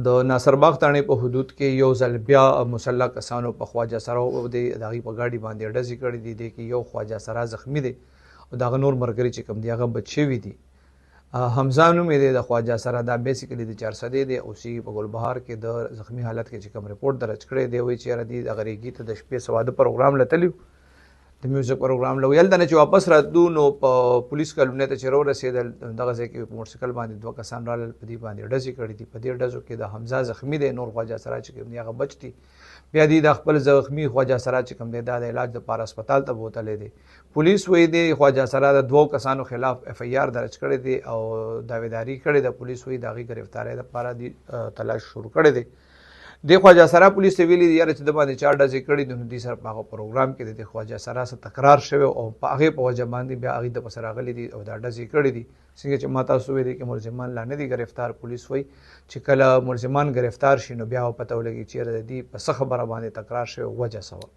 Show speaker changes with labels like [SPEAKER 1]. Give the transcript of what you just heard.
[SPEAKER 1] د ناصرباغ تاڼې په حدود کې یو ځل بیا مسلح کسانو په خواجه سرا او د هغې په ګاډي باندې ډزې کړې دي. دې کې یو خواجه سرا زخمي دی او د هغه نور ملګري چې کوم دي هغه بچ شوي دي. حمزه نوم یې دی د خواجه سرا، دا بیسیکلي د چارسدې دی، اوسېږي په ګلبهار کې. د زخمي حالت کې چې کوم رپورټ درج کړی دی وایي چې یاره دې دغه ریګي ته د شپې سواده پروګرام له تلي د میوزیک پروګرام له ویل نه چې واپس راتلو نو په پولیس کلونې ته چې راورسېدل دغه ځای کې په موټرسایکل باندې 2 کسان رالل، په دې باندې ډزې کړې دي. په دې ډزو کې د حمزه زخمي دی، نور خواجه سرا چې کوم دی هغه بچ دي. بیا دې د خپل زخمي خواجه سرا چې کوم دی دا د علاج لپاره هسپتال ته بوتلی دی. پولیس وایي دی خواجه سرا د 2 کسانو خلاف FIR درج کړی دی او داویداري کړې ده. پولیس وایي د هغې ګرفتارۍ لپاره دې تلاش شروع کړی دی. د خواجه سرا پولیس ته ویلي دي یاره چې د باندې 4 ډزې کړي دي، نو دې سره په هغه پروګرام کې د خواجه سرا سره تکرار شوی او په هغې په وجه باندې بیا هغې د پسې راغلي دي او دا ډزې کړي دي. څنګه چې ما تاسو ویلي کې ملزمان لا نه دي ګرفتار. پولیس وایي چې کله ملزمان ګرفتار شي نو بیا پته ولګي چې یاره د دې په څه خبره باندې تکرار شوی وجه څه وه.